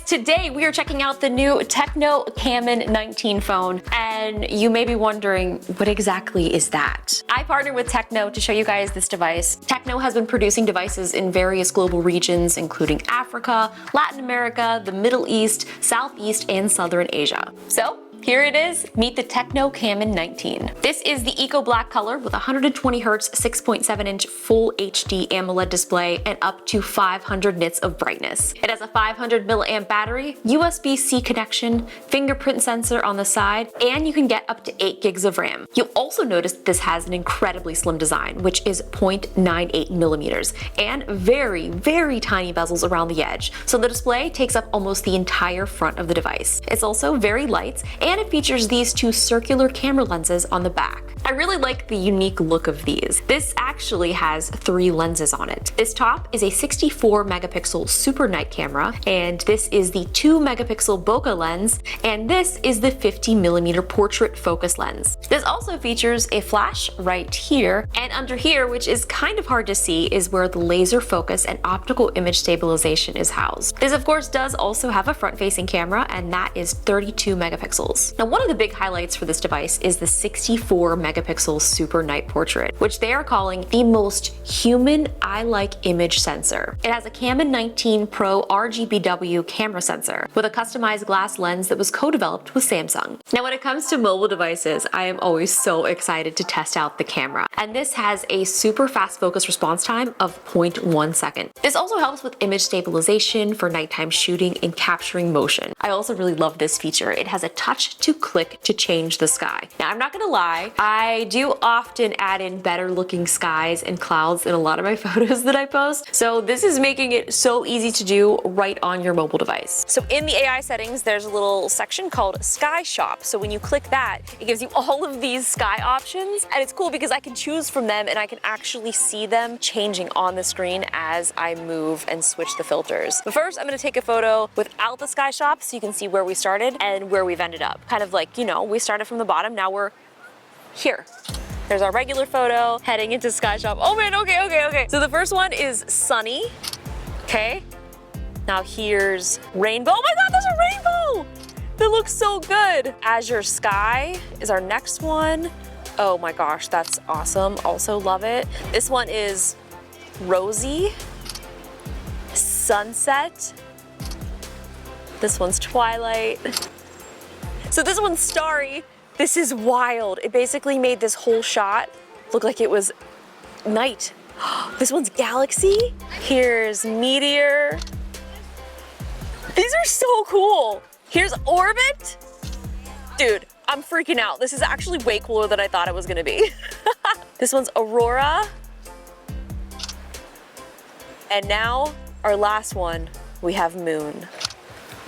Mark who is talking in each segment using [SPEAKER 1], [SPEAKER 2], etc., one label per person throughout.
[SPEAKER 1] Today we are checking out the new Tecno Camon 19 phone, and you may be wondering, what exactly is that? I partnered with Tecno to show you guys this device. Tecno has been producing devices in various global regions, including Africa, Latin America, the Middle East, Southeast, and Southern Asia. So, here it is, meet the Tecno Camon 19. This is the Eco Black color with 120Hz 6.7-inch Full HD AMOLED display and up to 500 nits of brightness. It has a 500 mAh battery, USB-C connection, fingerprint sensor on the side, and you can get up to 8 gigs of RAM. You'll also notice that this has an incredibly slim design, which is 0.98 millimeters, and very, very tiny bezels around the edge, so the display takes up almost the entire front of the device. It's also very light, and it features these two circular camera lenses on the back. I really like the unique look of these. This actually has 3 lenses on it. This top is a 64 megapixel super night camera, and this is the 2 megapixel bokeh lens, and this is the 50 millimeter portrait focus lens. This also features a flash right here, and under here, which is kind of hard to see, is where the laser focus and optical image stabilization is housed. This of course does also have a front-facing camera, and that is 32 megapixels. Now, one of the big highlights for this device is the 64 megapixel super night portrait, which they are calling the most human eye-like image sensor. It has a Camon 19 Pro RGBW camera sensor with a customized glass lens that was co-developed with Samsung. Now, when it comes to mobile devices, I am always so excited to test out the camera, and this has a super fast focus response time of 0.1 second. This also helps with image stabilization for nighttime shooting and capturing motion. I also really love this feature. It has a touch to click to change the sky. Now, I'm not gonna lie, I do often add in better looking skies and clouds in a lot of my photos that I post, so this is making it so easy to do right on your mobile device. So in the AI settings, there's a little section called Sky Shop. So when you click that, it gives you all of these sky options, and it's cool because I can choose from them and I can actually see them changing on the screen as I move and switch the filters. But first, I'm gonna take a photo without the Sky Shop so you can see where we started and where we've ended up. Kind of like, you know, we started from the bottom, now we're here. There's our regular photo heading into Sky Shop. Oh man, okay. So the first one is sunny, okay? Now here's rainbow. Oh my God, there's a rainbow! That looks so good. Azure Sky is our next one. Oh my gosh, that's awesome. Also love it. This one is rosy, sunset. This one's twilight. So this one's starry. This is wild. It basically made this whole shot look like it was night. This one's galaxy. Here's meteor. These are so cool. Here's orbit. Dude, I'm freaking out. This is actually way cooler than I thought it was gonna be. This one's aurora. And now, our last one, we have moon.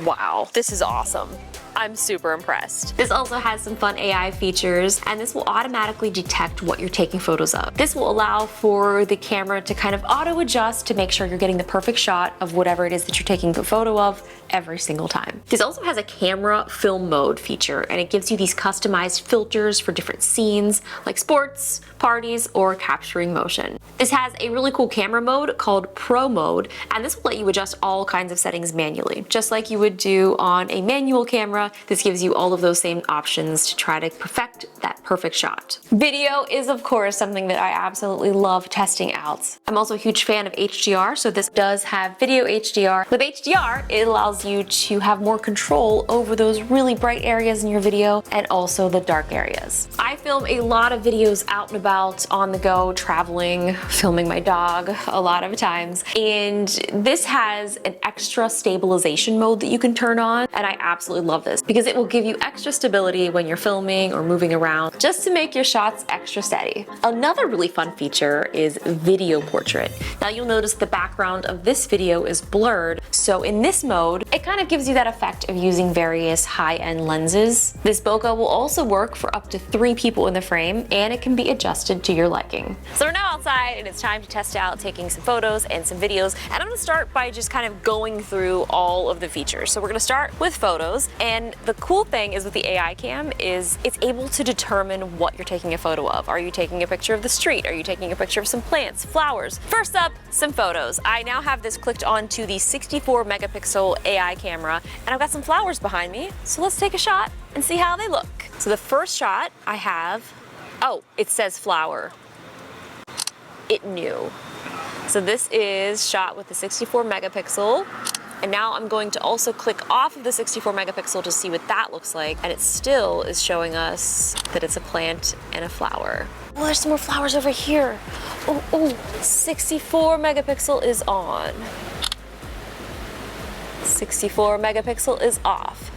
[SPEAKER 1] Wow, this is awesome. I'm super impressed. This also has some fun AI features, and this will automatically detect what you're taking photos of. This will allow for the camera to kind of auto adjust to make sure you're getting the perfect shot of whatever it is that you're taking a photo of every single time. This also has a camera film mode feature, and it gives you these customized filters for different scenes like sports, parties, or capturing motion. This has a really cool camera mode called Pro Mode, and this will let you adjust all kinds of settings manually. Just like you would do on a manual camera, this gives you all of those same options to try to perfect that perfect shot. Video is of course something that I absolutely love testing out. I'm also a huge fan of HDR, so this does have video HDR. With HDR, it allows you to have more control over those really bright areas in your video and also the dark areas. I film a lot of videos out and about, on the go, traveling, filming my dog a lot of times, and this has an extra stabilization mode that you can turn on, and I absolutely love this because it will give you extra stability when you're filming or moving around, just to make your shots extra steady. Another really fun feature is video portrait. Now you'll notice the background of this video is blurred, so in this mode, it kind of gives you that effect of using various high-end lenses. This bokeh will also work for up to 3 people in the frame, and it can be adjusted to your liking. So we're now outside and it's time to test out taking some photos and some videos, and I'm gonna start by just kind of going through all of the features. So we're gonna start with photos, and And the cool thing is with the AI cam is it's able to determine what you're taking a photo of. Are you taking a picture of the street? Are you taking a picture of some plants, flowers? First up, some photos. I now have this clicked onto the 64 megapixel AI camera, and I've got some flowers behind me. So let's take a shot and see how they look. So the first shot I have, oh, it says flower. It knew. So this is shot with the 64 megapixel. And now I'm going to also click off of the 64 megapixel to see what that looks like. And it still is showing us that it's a plant and a flower. Oh, there's some more flowers over here. Oh, 64 megapixel is on. 64 megapixel is off.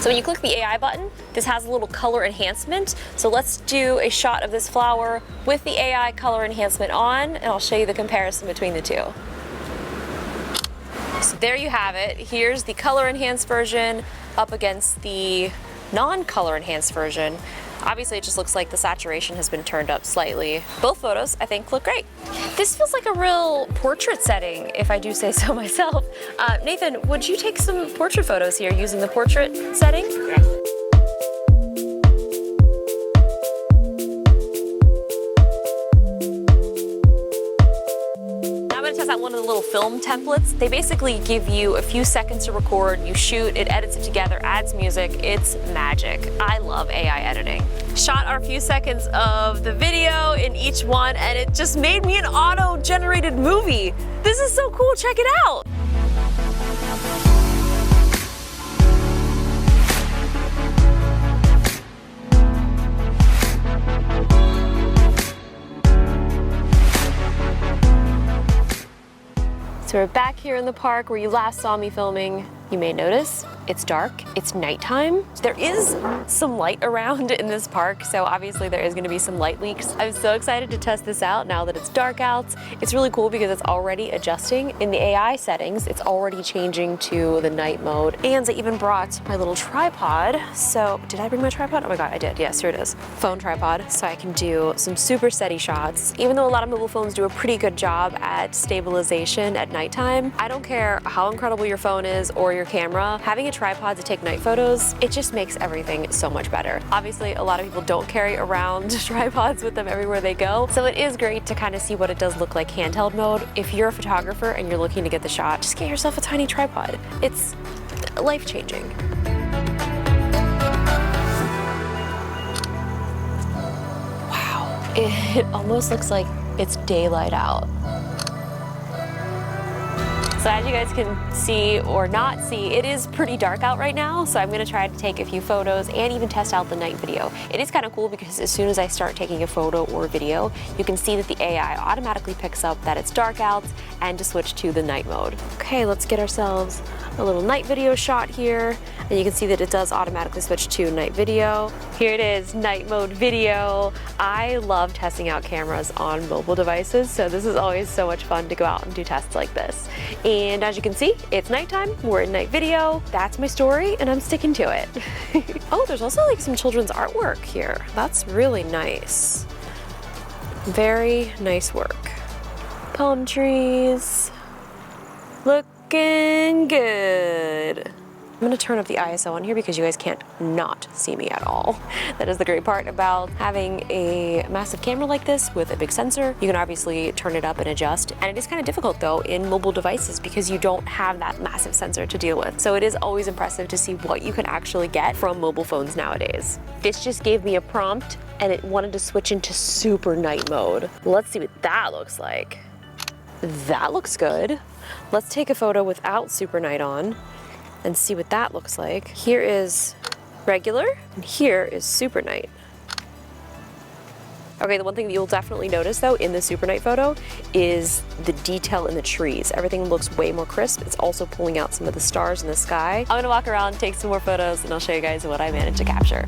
[SPEAKER 1] So when you click the AI button, this has a little color enhancement. So let's do a shot of this flower with the AI color enhancement on, and I'll show you the comparison between the two. So there you have it. Here's the color enhanced version up against the non-color enhanced version. Obviously, it just looks like the saturation has been turned up slightly. Both photos, I think, look great. This feels like a real portrait setting, if I do say so myself. Nathan, would you take some portrait photos here using the portrait setting?
[SPEAKER 2] Yeah.
[SPEAKER 1] Test out one of the little film templates. They basically give you a few seconds to record, you shoot, it edits it together, adds music. It's magic. I love AI editing. Shot our few seconds of the video in each one, and it just made me an auto-generated movie. This is so cool, check it out. So we're back here in the park where you last saw me filming. You may notice it's dark, it's nighttime. There is some light around in this park, so obviously there is gonna be some light leaks. I'm so excited to test this out now that it's dark out. It's really cool because it's already adjusting. In the AI settings, it's already changing to the night mode. And I even brought my little tripod. So, did I bring my tripod? Oh my God, I did, yes, here it is. Phone tripod, so I can do some super steady shots. Even though a lot of mobile phones do a pretty good job at stabilization at nighttime, I don't care how incredible your phone is or your camera, having a tripod to take night photos, it just makes everything so much better. Obviously, a lot of people don't carry around tripods with them everywhere they go, so it is great to kind of see what it does look like handheld mode. If you're a photographer and you're looking to get the shot, just get yourself a tiny tripod. It's life-changing. Wow, it almost looks like it's daylight out. So as you guys can see or not see, it is pretty dark out right now, so I'm gonna try to take a few photos and even test out the night video. It is kind of cool because as soon as I start taking a photo or video, you can see that the AI automatically picks up that it's dark out and to switch to the night mode. Okay, let's get ourselves a little night video shot here, and you can see that it does automatically switch to night video. Here it is, night mode video. I love testing out cameras on mobile devices, so this is always so much fun to go out and do tests like this. And as you can see, it's nighttime, we're in night video. That's my story, and I'm sticking to it. Oh, there's also like some children's artwork here. That's really nice. Very nice work. Palm trees. Looking good. I'm gonna turn up the ISO on here because you guys can't not see me at all. That is the great part about having a massive camera like this with a big sensor. You can obviously turn it up and adjust. And it is kind of difficult though in mobile devices because you don't have that massive sensor to deal with. So it is always impressive to see what you can actually get from mobile phones nowadays. This just gave me a prompt and it wanted to switch into super night mode. Let's see what that looks like. That looks good. Let's take a photo without super night on and see what that looks like. Here is regular, and here is super night. Okay, the one thing that you'll definitely notice though in the super night photo is the detail in the trees. Everything looks way more crisp. It's also pulling out some of the stars in the sky. I'm gonna walk around, take some more photos, and I'll show you guys what I managed to capture.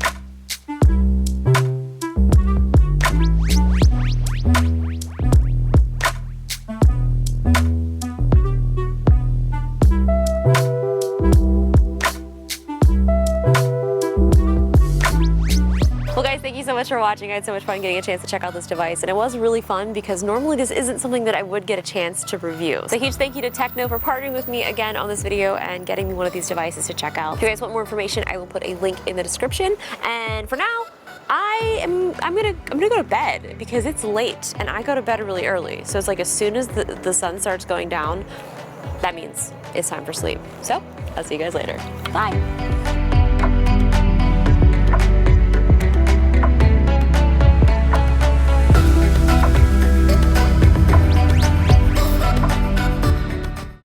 [SPEAKER 1] much for watching. I had so much fun getting a chance to check out this device, and it was really fun because normally this isn't something that I would get a chance to review. So a huge thank you to Tecno for partnering with me again on this video and getting me one of these devices to check out. If you guys want more information, I will put a link in the description. And for now, I'm gonna go to bed because it's late and I go to bed really early. So it's like as soon as the sun starts going down, that means it's time for sleep. So I'll see you guys later. Bye.